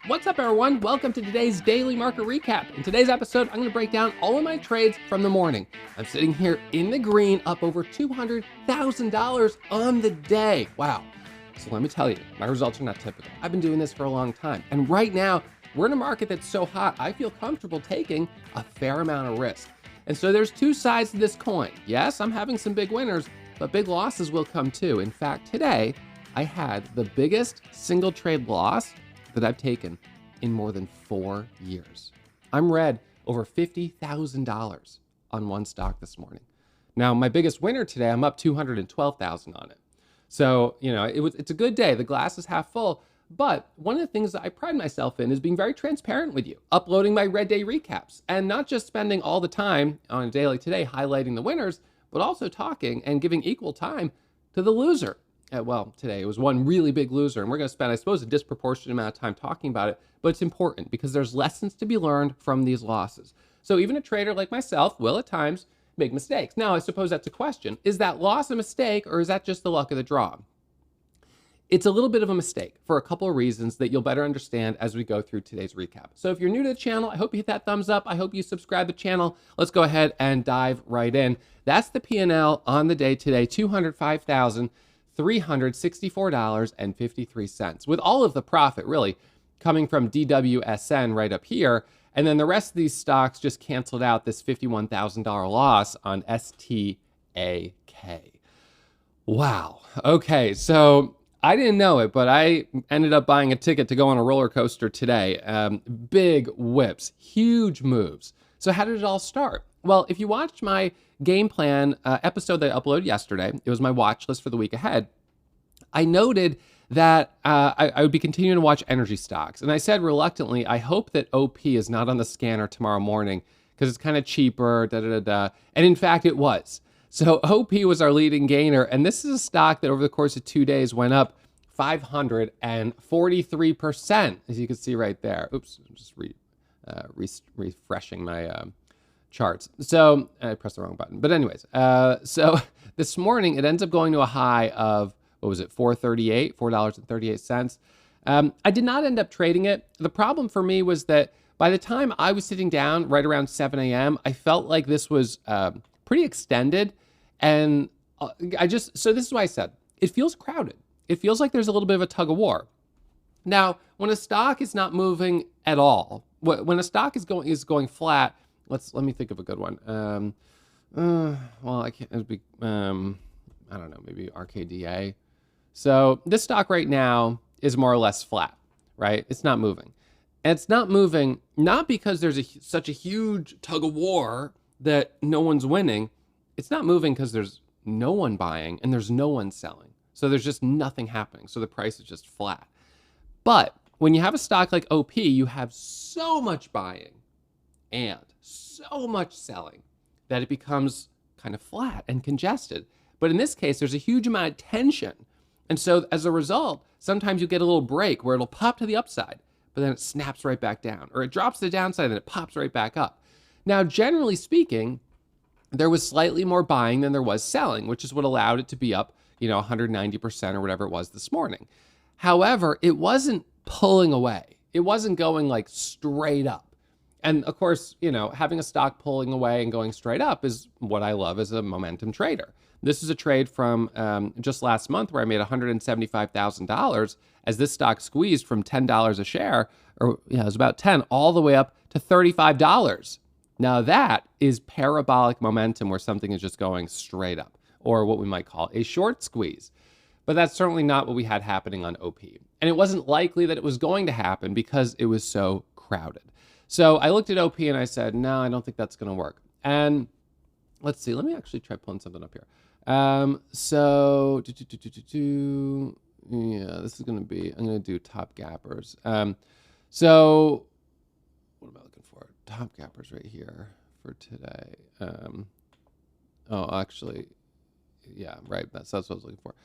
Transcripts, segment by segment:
What's up, everyone? Welcome to today's daily market recap. In today's episode, I'm going to break down all of my trades from the morning. I'm sitting here in the green, up over $200,000 on the day. Wow. So let me tell you, my results are not typical. I've been doing this for a long time. And right now, we're in a market that's so hot, I feel comfortable taking a fair amount of risk. And so there's two sides to this coin. Yes, I'm having some big winners, but big losses will come too. In fact, today, I had the biggest single trade loss that I've taken in more than 4 years. I'm red over $50,000 on one stock this morning. Now, my biggest winner today, I'm up $212,000 on it. So, it's a good day. The glass is half full. But one of the things that I pride myself in is being very transparent with you, uploading my red day recaps, and not just spending all the time on a day like today highlighting the winners, but also talking and giving equal time to the loser. Well, today it was one really big loser, and we're going to spend, I suppose, a disproportionate amount of time talking about it, but it's important because there's lessons to be learned from these losses. So even a trader like myself will at times make mistakes. Now, I suppose that's a question. Is that loss a mistake, or is that just the luck of the draw? It's a little bit of a mistake for a couple of reasons that you'll better understand as we go through today's recap. So if you're new to the channel, I hope you hit that thumbs up. I hope you subscribe to the channel. Let's go ahead and dive right in. That's the P&L on the day today, $205,364.53, with all of the profit really coming from DWSN right up here. And then the rest of these stocks just canceled out this $51,000 loss on STAK. Wow. Okay, so I didn't know it, but I ended up buying a ticket to go on a roller coaster today. Big whips, huge moves. So how did it all start? Well, if you watched my game plan episode that I uploaded yesterday, it was my watch list for the week ahead. I noted that I would be continuing to watch energy stocks. And I said reluctantly, I hope that OP is not on the scanner tomorrow morning because it's kind of cheaper, And in fact, it was. So OP was our leading gainer. And this is a stock that over the course of 2 days went up 543%, as you can see right there. Oops, I'm just refreshing my charts. So I pressed the wrong button. But anyways, so this morning it ends up going to a high of, what was it, $4.38. I did not end up trading it. The problem for me was that by the time I was sitting down right around 7 a.m., I felt like this was pretty extended. And so this is why I said, it feels crowded. It feels like there's a little bit of a tug of war. Now, when a stock is not moving at all, when a stock is going flat, let me think of a good one. Well, I can't, it'd be, I don't know, maybe RKDA. So this stock right now is more or less flat, right? It's not moving. And it's not moving, not because there's such a huge tug of war that no one's winning. It's not moving because there's no one buying and there's no one selling. So there's just nothing happening. So the price is just flat. But when you have a stock like OP, you have so much buying and so much selling that it becomes kind of flat and congested. But in this case, there's a huge amount of tension. And so as a result, sometimes you get a little break where it'll pop to the upside, but then it snaps right back down, or it drops to the downside and it pops right back up. Now, generally speaking, there was slightly more buying than there was selling, which is what allowed it to be up, 190% or whatever it was this morning. However, it wasn't pulling away. It wasn't going like straight up. And of course, having a stock pulling away and going straight up is what I love as a momentum trader. This is a trade from just last month where I made $175,000 as this stock squeezed from $10 a share, or it was about 10, all the way up to $35. Now that is parabolic momentum where something is just going straight up, or what we might call a short squeeze. But that's certainly not what we had happening on OP. And it wasn't likely that it was going to happen because it was so crowded. So I looked at OP and I said, no, I don't think that's going to work. And let's see, let me actually try pulling something up here. Yeah, this is going to be, I'm going to do top gappers. So what am I looking for? Top gappers right here for today. Actually, yeah, right. That's what I was looking for.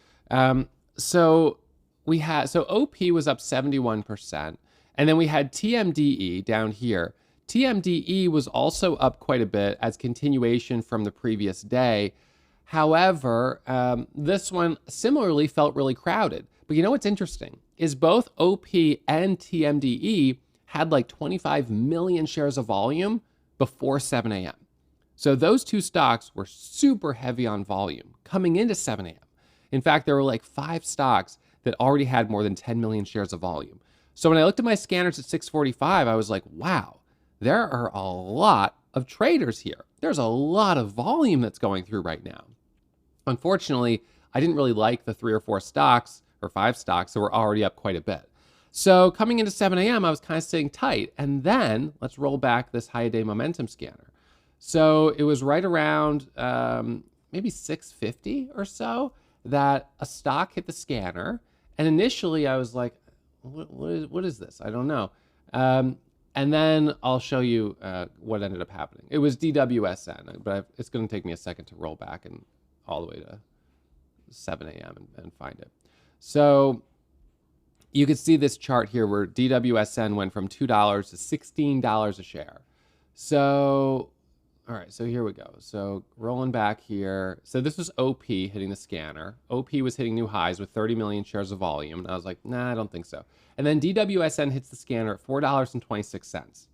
So OP was up 71%. And then we had TMDE down here. TMDE was also up quite a bit as continuation from the previous day. However, this one similarly felt really crowded. But you know what's interesting? is both OP and TMDE had like 25 million shares of volume before 7 a.m. So those two stocks were super heavy on volume coming into 7 a.m. In fact, there were like 5 stocks that already had more than 10 million shares of volume. So when I looked at my scanners at 6:45, I was like, wow, there are a lot of traders here. There's a lot of volume that's going through right now. Unfortunately, I didn't really like the 3 or 4 stocks or 5 stocks that were already up quite a bit. So coming into 7 a.m., I was kind of sitting tight. And then let's roll back this high day momentum scanner. So it was right around maybe 6:50 or so that a stock hit the scanner. And initially I was like, what is this? I don't know. And then I'll show you what ended up happening. It was DWSN, but it's going to take me a second to roll back and all the way to 7 a.m. and find it. So you can see this chart here where DWSN went from $2 to $16 a share. So, all right, so here we go. So rolling back here. So this was OP hitting the scanner. OP was hitting new highs with 30 million shares of volume. And I was like, nah, I don't think so. And then DWSN hits the scanner at $4.26.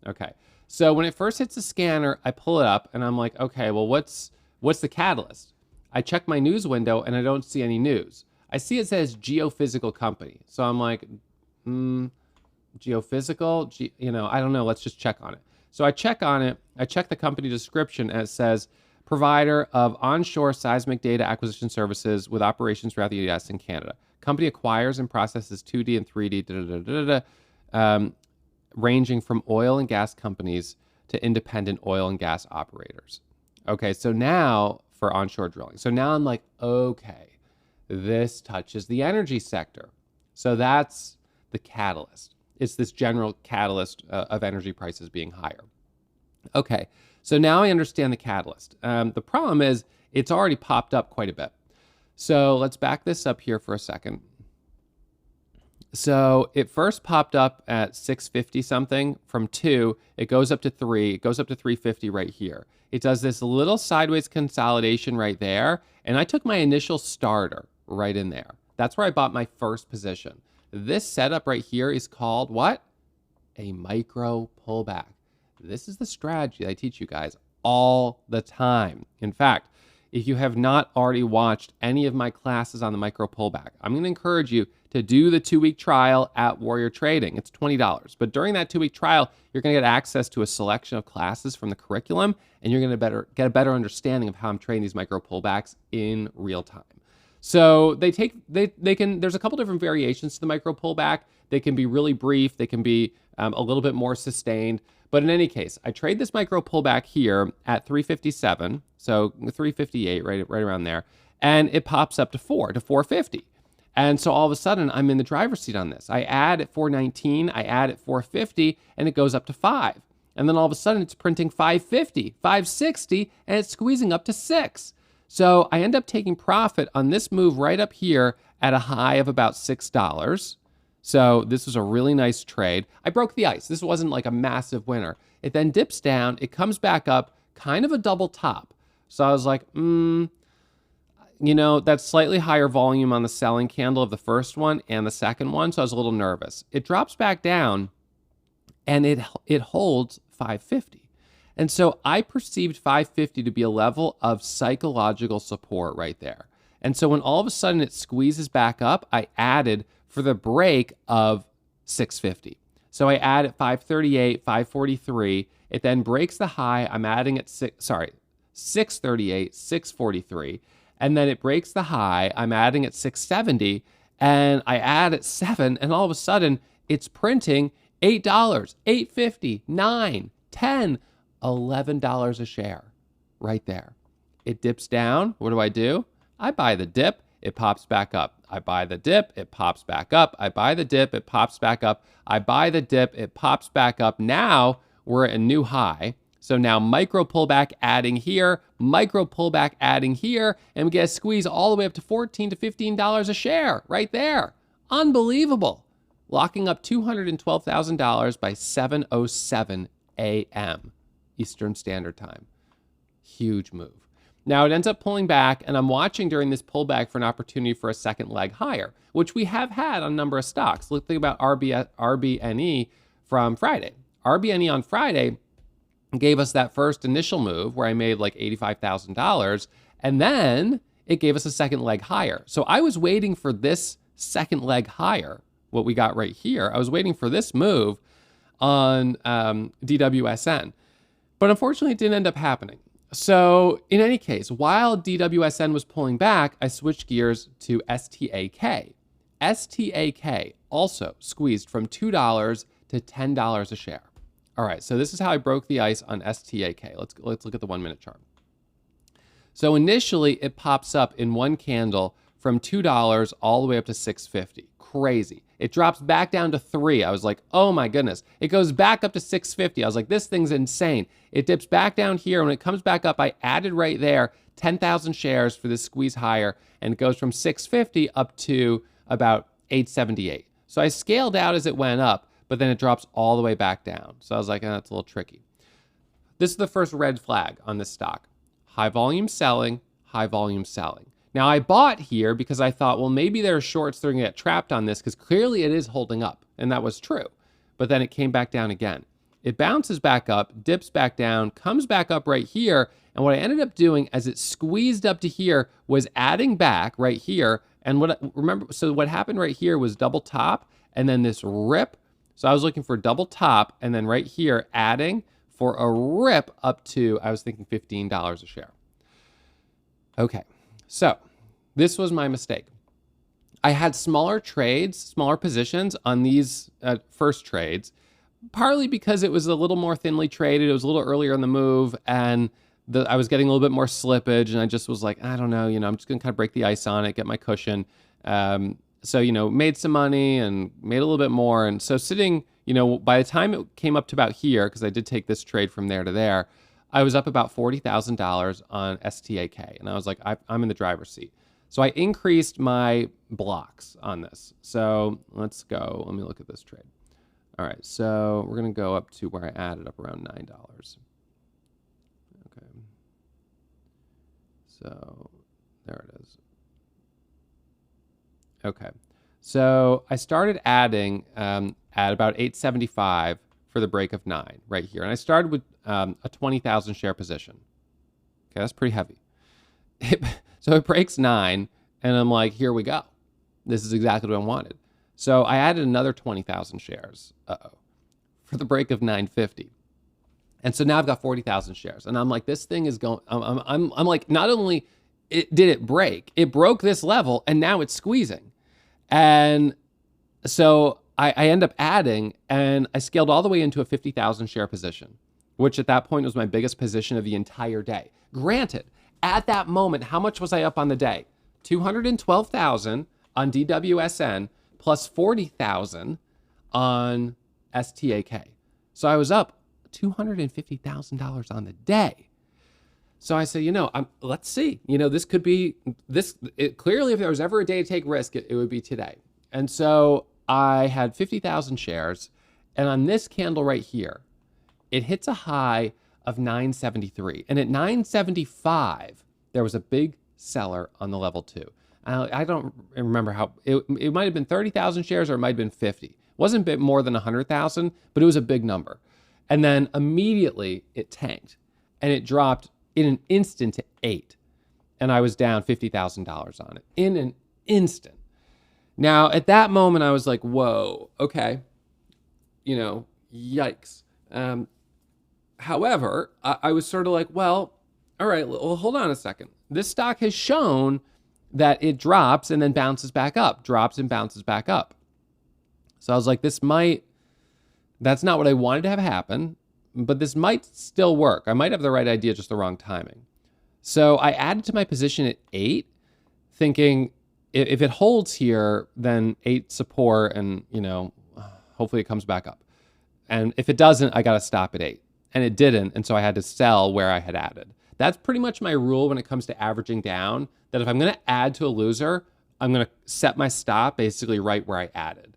Okay, so when it first hits the scanner, I pull it up and I'm like, okay, well, what's the catalyst? I check my news window and I don't see any news. I see it says geophysical company. So I'm like, geophysical, I don't know, let's just check on it. So I check on it, I check the company description and it says, provider of onshore seismic data acquisition services with operations throughout the US and Canada. Company acquires and processes 2D and 3D, ranging from oil and gas companies to independent oil and gas operators. Okay, so now for onshore drilling. So now I'm like, okay, this touches the energy sector. So that's the catalyst. It's this general catalyst of energy prices being higher. Okay, so now I understand the catalyst. The problem is it's already popped up quite a bit. So let's back this up here for a second. So it first popped up at 650 something. From 2, it goes up to 3. It goes up to 350 right here. It does this little sideways consolidation right there. And I took my initial starter right in there. That's where I bought my first position. This setup right here is called what? A micro pullback. This is the strategy I teach you guys all the time. In fact, if you have not already watched any of my classes on the micro pullback, I'm going to encourage you to do the 2-week trial at Warrior Trading. It's $20. But during that 2-week trial, you're going to get access to a selection of classes from the curriculum, and you're going to get a better understanding of how I'm trading these micro pullbacks in real time. So they can, there's a couple different variations to the micro pullback. They can be really brief. They can be a little bit more sustained. But in any case, I trade this micro pullback here at 357, so 358, right around there, and it pops up to 450. And so all of a sudden, I'm in the driver's seat on this. I add at 419, I add at 450, and it goes up to 5. And then all of a sudden, it's printing 550, 560, and it's squeezing up to 6. So I end up taking profit on this move right up here at a high of about $6. So this was a really nice trade. I broke the ice. This wasn't like a massive winner. It then dips down. It comes back up, kind of a double top. So I was like, that's slightly higher volume on the selling candle of the first one and the second one. So I was a little nervous. It drops back down and it holds 550. And so I perceived 550 to be a level of psychological support right there. And so when all of a sudden it squeezes back up, I added for the break of 650. So I add at 538, 543. It then breaks the high. I'm adding at 638, 643. And then it breaks the high. I'm adding at 670. And I add at 7. And all of a sudden, it's printing $8, $8.50, $9, $10, $11 a share right there. It dips down. What do? I buy the dip. It pops back up. I buy the dip, it pops back up. I buy the dip, it pops back up. I buy the dip, it pops back up. Now we're at a new high. So now micro pullback adding here, micro pullback adding here, and we get a squeeze all the way up to $14 to $15 a share right there. Unbelievable. Locking up $212,000 by 7:07 a.m. Eastern Standard Time. Huge move. Now it ends up pulling back, and I'm watching during this pullback for an opportunity for a second leg higher, which we have had on a number of stocks. Let's think about RBNE from Friday. RBNE on Friday gave us that first initial move where I made like $85,000, and then it gave us a second leg higher. So I was waiting for this second leg higher, what we got right here. I was waiting for this move on DWSN, but unfortunately it didn't end up happening. So in any case, while DWSN was pulling back, I switched gears to STAK. STAK also squeezed from $2 to $10 a share. All right, so this is how I broke the ice on STAK. Let's look at the 1 minute chart. So initially it pops up in one candle from $2 all the way up to $6.50. Crazy. It drops back down to $3. I was like, oh my goodness. It goes back up to $6.50. I was like, this thing's insane. It dips back down here. When it comes back up, I added right there 10,000 shares for this squeeze higher, and it goes from $6.50 up to about $8.78. So I scaled out as it went up, but then it drops all the way back down. So I was like, that's a little tricky. This is the first red flag on this stock. High volume selling, high volume selling. Now I bought here because I thought, well, maybe there are shorts that are gonna get trapped on this because clearly it is holding up, and that was true. But then it came back down again. It bounces back up, dips back down, comes back up right here, and what I ended up doing as it squeezed up to here was adding back right here. And what happened right here was double top and then this rip. So I was looking for double top and then right here adding for a rip up to, I was thinking $15 a share. Okay, so this was my mistake. I had smaller trades, smaller positions on these first trades, partly because it was a little more thinly traded. It was a little earlier in the move, and I was getting a little bit more slippage, and I just was like, I don't know, I'm just gonna kind of break the ice on it, get my cushion. So, made some money and made a little bit more. And so sitting, by the time it came up to about here, because I did take this trade from there to there, I was up about $40,000 on STAK. And I was like, I'm in the driver's seat. So I increased my blocks on this. So let's go, let me look at this trade. All right, so we're gonna go up to where I added up around $9. Okay, so there it is. Okay, so I started adding at about 875 for the break of 9 right here. And I started with a 20,000 share position. Okay, that's pretty heavy. So it breaks 9 and I'm like, here we go. This is exactly what I wanted. So I added another 20,000 shares for the break of 950. And so now I've got 40,000 shares. And I'm like, this thing is going, I'm like, not only did it break, it broke this level and now it's squeezing. And so I end up adding, and I scaled all the way into a 50,000 share position, which at that point was my biggest position of the entire day. Granted, at that moment, how much was I up on the day? 212,000 on DWSN plus 40,000 on STAK. So I was up $250,000 on the day. So I said, let's see. This could be this. Clearly, if there was ever a day to take risk, it would be today. And so I had 50,000 shares, and on this candle right here, it hits a high of 973. And at 975, there was a big seller on the level 2. I don't remember how, it might have been 30,000 shares or it might have been 50. It wasn't a bit more than 100,000, but it was a big number. And then immediately it tanked and it dropped in an instant to 8. And I was down $50,000 on it in an instant. Now, at that moment, I was like, whoa, okay, yikes. However, I was sort of like, well, all right, well, hold on a second. This stock has shown that it drops and then bounces back up, drops and bounces back up. So I was like, that's not what I wanted to have happen, but this might still work. I might have the right idea, just the wrong timing. So I added to my position at 8, thinking if it holds here, then 8 support and, hopefully it comes back up. And if it doesn't, I got to stop at 8. And it didn't, and so I had to sell where I had added. That's pretty much my rule when it comes to averaging down, that if I'm going to add to a loser, I'm going to set my stop basically right where I added.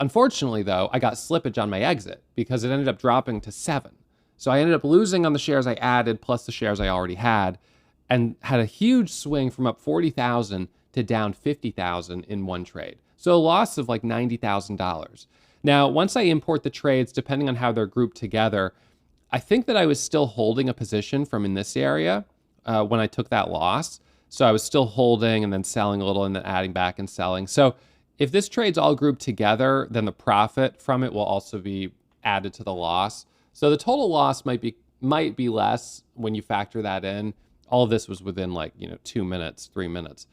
Unfortunately, though, I got slippage on my exit because it ended up dropping to 7. So I ended up losing on the shares I added plus the shares I already had. and had a huge swing from up 40,000 to down 50,000 in one trade. So a loss of like $90,000. Now, once I import the trades, depending on how they're grouped together, I think that I was still holding a position from in this area when I took that loss. So I was still holding and then selling a little and then adding back and selling. So if this trade's all grouped together, then the profit from it will also be added to the loss. So the total loss might be less when you factor that in. All of this was within like, 2 minutes, 3 minutes.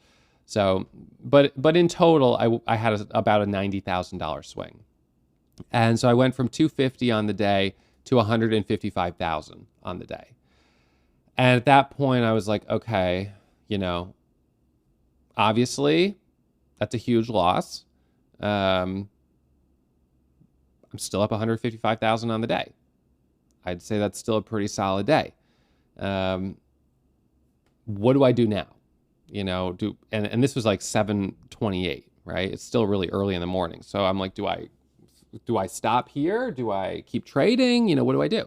So, but in total, I had about a $90,000 swing. And so I went from 250 on the day to 155,000 on the day. And at that point I was like, okay, obviously that's a huge loss. I'm still up 155,000 on the day. I'd say that's still a pretty solid day. What do I do now? And this was like 7:28, right? It's still really early in the morning. So I'm like, do I stop here? Do I keep trading? What do I do?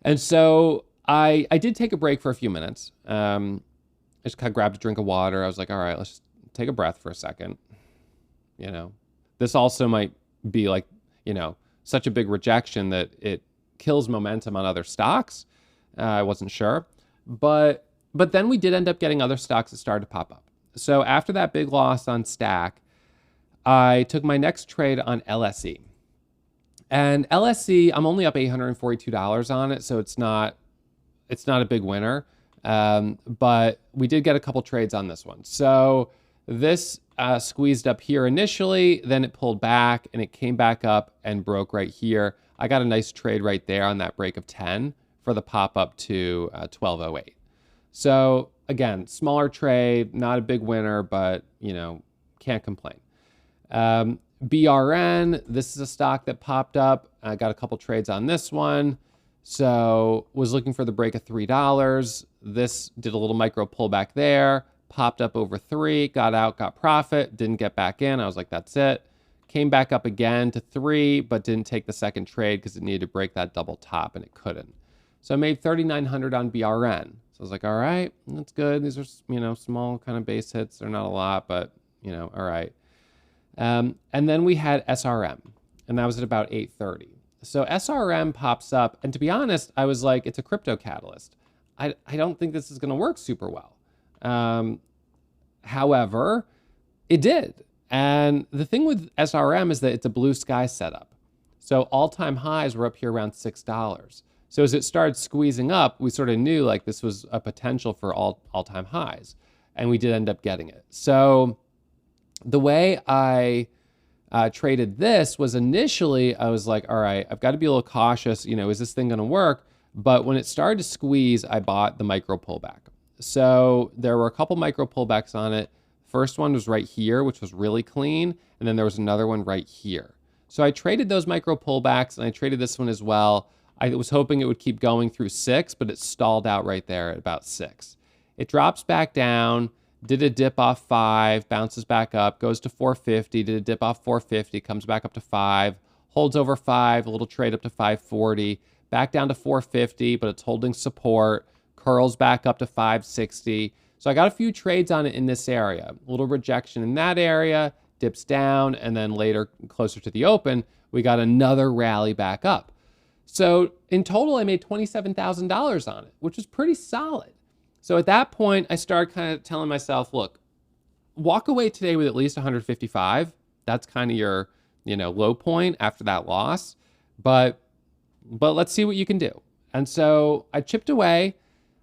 And so I did take a break for a few minutes. I just kind of grabbed a drink of water. I was like, all right, let's just take a breath for a second. This also might be like, such a big rejection that it kills momentum on other stocks. I wasn't sure, but then we did end up getting other stocks that started to pop up. So after that big loss on STAK, I took my next trade on LSE. And LSE, I'm only up $842 on it, so it's not a big winner. But we did get a couple trades on this one. So this squeezed up here initially, then it pulled back and it came back up and broke right here. I got a nice trade right there on that break of 10 for the pop up to 1208. So again, smaller trade, not a big winner, but can't complain. BRN, this is a stock that popped up. I got a couple trades on this one. So was looking for the break of $3. This did a little micro pullback there, popped up over 3, got out, got profit, didn't get back in. I was like, that's it. Came back up again to 3, but didn't take the second trade because it needed to break that double top and it couldn't. So I made 3,900 on BRN. So I was like, all right, that's good. These are, small kind of base hits. They're not a lot, but, all right. And then we had SRM, and that was at about 8:30. So SRM pops up, and to be honest, I was like, it's a crypto catalyst. I don't think this is going to work super well. However, it did. And the thing with SRM is that it's a blue sky setup. So all-time highs were up here around $6. So as it started squeezing up, we sort of knew like this was a potential for all-time highs, and we did end up getting it. So the way I traded this was initially I was like, all right, I've got to be a little cautious. Is this thing going to work? But when it started to squeeze, I bought the micro pullback. So there were a couple micro pullbacks on it. First one was right here, which was really clean. And then there was another one right here. So I traded those micro pullbacks and I traded this one as well. I was hoping it would keep going through 6, but it stalled out right there at about 6. It drops back down, did a dip off 5, bounces back up, goes to 450, did a dip off 450, comes back up to 5, holds over 5, a little trade up to 540, back down to 450, but it's holding support, curls back up to 560. So I got a few trades on it in this area, a little rejection in that area, dips down, and then later, closer to the open, we got another rally back up. So in total, I made $27,000 on it, which is pretty solid. So at that point, I started kind of telling myself, look, walk away today with at least 155. That's kind of your, low point after that loss. But let's see what you can do. And so I chipped away.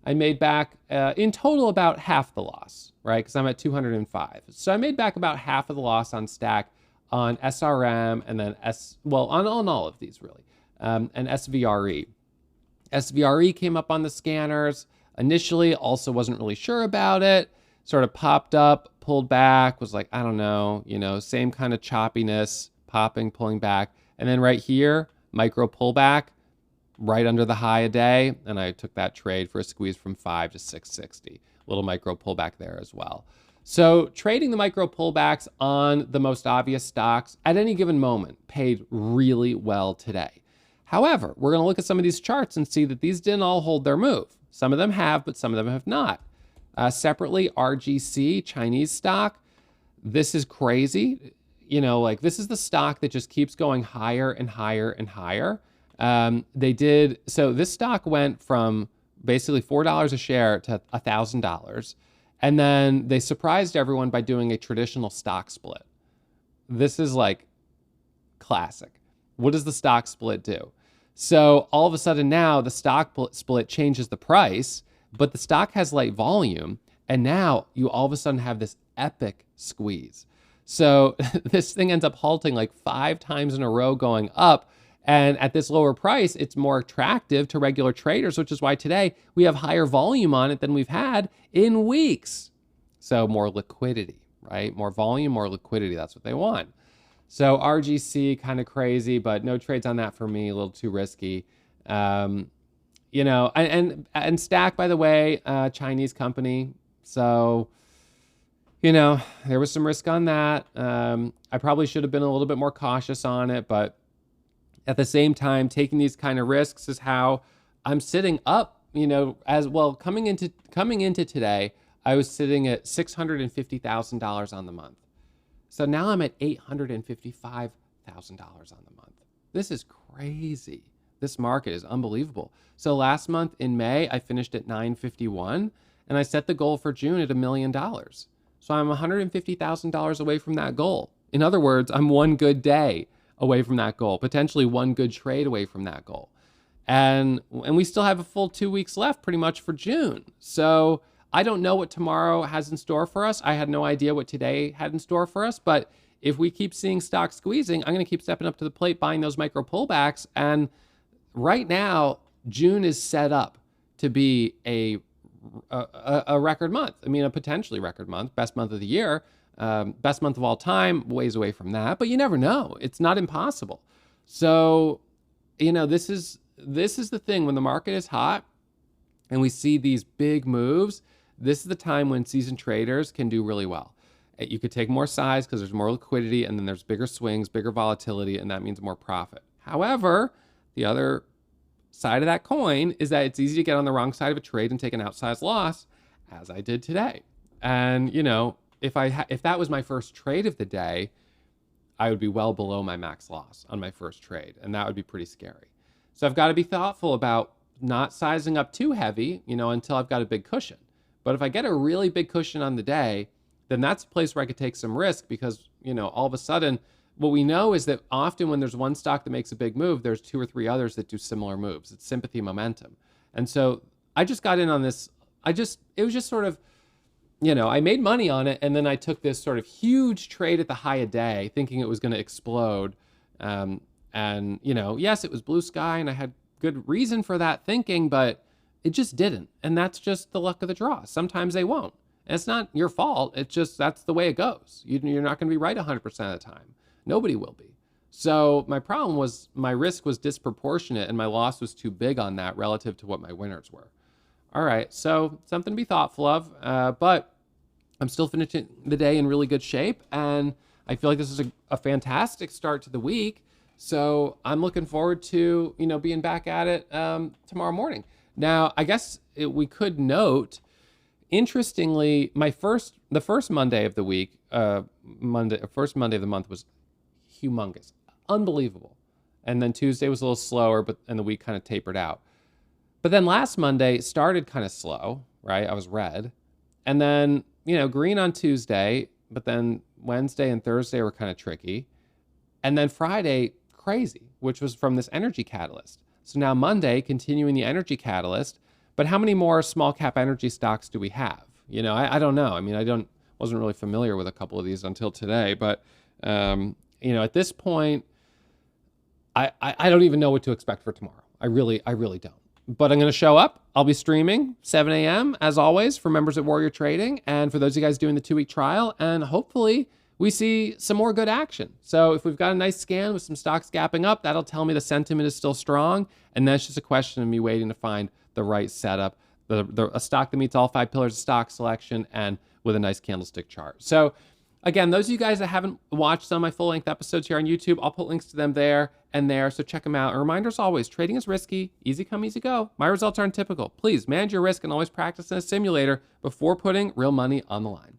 I made back in total about half the loss, right? Because I'm at 205. So I made back about half of the loss on STAK, on SRM, and then on all of these really. And SVRE. SVRE came up on the scanners. Initially, also wasn't really sure about it. Sort of popped up, pulled back, was like, I don't know, same kind of choppiness, popping, pulling back. And then right here, micro pullback, right under the high a day. And I took that trade for a squeeze from 5 to 660. Little micro pullback there as well. So trading the micro pullbacks on the most obvious stocks at any given moment paid really well today. However, we're going to look at some of these charts and see that these didn't all hold their move. Some of them have, but some of them have not. Separately, RGC, Chinese stock. This is crazy. Like this is the stock that just keeps going higher and higher and higher. So this stock went from basically $4 a share to $1,000. And then they surprised everyone by doing a traditional stock split. This is like classic. What does the stock split do? So all of a sudden now the stock split changes the price, but the stock has light volume. And now you all of a sudden have this epic squeeze. So this thing ends up halting like 5 times in a row going up. And at this lower price, it's more attractive to regular traders, which is why today we have higher volume on it than we've had in weeks. So more liquidity, right? More volume, more liquidity. That's what they want. So RGC, kind of crazy, but no trades on that for me, a little too risky. And STAK, by the way, Chinese company. So, there was some risk on that. I probably should have been a little bit more cautious on it, but at the same time, taking these kind of risks is how I'm sitting up, as well. Coming into today, I was sitting at $650,000 on the month. So now I'm at $855,000 on the month. This is crazy. This market is unbelievable. So last month in May, I finished at 951, and I set the goal for June at $1 million. So I'm $150,000 away from that goal. In other words, I'm one good day away from that goal, potentially one good trade away from that goal. And we still have a full 2 weeks left pretty much for June. So I don't know what tomorrow has in store for us. I had no idea what today had in store for us, but if we keep seeing stock squeezing, I'm going to keep stepping up to the plate, buying those micro pullbacks. And right now, June is set up to be a record month. I mean, a potentially record month, best month of the year, best month of all time, ways away from that, but you never know. It's not impossible. So, this is the thing. When the market is hot and we see these big moves, this is the time when seasoned traders can do really well. You could take more size because there's more liquidity, and then there's bigger swings, bigger volatility, and that means more profit. However, the other side of that coin is that it's easy to get on the wrong side of a trade and take an outsized loss, as I did today. And, if that was my first trade of the day, I would be well below my max loss on my first trade, and that would be pretty scary. So I've got to be thoughtful about not sizing up too heavy, until I've got a big cushion. But if I get a really big cushion on the day, then that's a place where I could take some risk because, all of a sudden, what we know is that often when there's one stock that makes a big move, there's 2 or 3 others that do similar moves. It's sympathy momentum. And so I just got in on this. It was just sort of, I made money on it. And then I took this sort of huge trade at the high of day thinking it was going to explode. Yes, it was blue sky and I had good reason for that thinking, but it just didn't. And that's just the luck of the draw. Sometimes they won't. And it's not your fault. It's just, that's the way it goes. You're not going to be right 100% of the time. Nobody will be. So my problem was my risk was disproportionate and my loss was too big on that relative to what my winners were. All right. So something to be thoughtful of, but I'm still finishing the day in really good shape. And I feel like this is a fantastic start to the week. So I'm looking forward to, being back at it tomorrow morning. Now, I guess we could note, interestingly, the first Monday of the week, first Monday of the month was humongous, unbelievable. And then Tuesday was a little slower, and the week kind of tapered out. But then last Monday started kind of slow, right? I was red. And then, green on Tuesday, but then Wednesday and Thursday were kind of tricky. And then Friday, crazy, which was from this energy catalyst. So now Monday, continuing the energy catalyst, but how many more small cap energy stocks do we have? I don't know. I mean, wasn't really familiar with a couple of these until today, but at this point, I don't even know what to expect for tomorrow. I really don't. But I'm going to show up. I'll be streaming 7 a.m. as always for members at Warrior Trading, and for those of you guys doing the 2-week trial, and hopefully we see some more good action. So if we've got a nice scan with some stocks gapping up, that'll tell me the sentiment is still strong. And then it's just a question of me waiting to find the right setup, a stock that meets all 5 pillars of stock selection and with a nice candlestick chart. So Again, those of you guys that haven't watched some of my full-length episodes here on YouTube, I'll put links to them there and there, so check them out. A reminder as always, trading is risky, easy come, easy go. My results aren't typical. Please manage your risk and always practice in a simulator before putting real money on the line.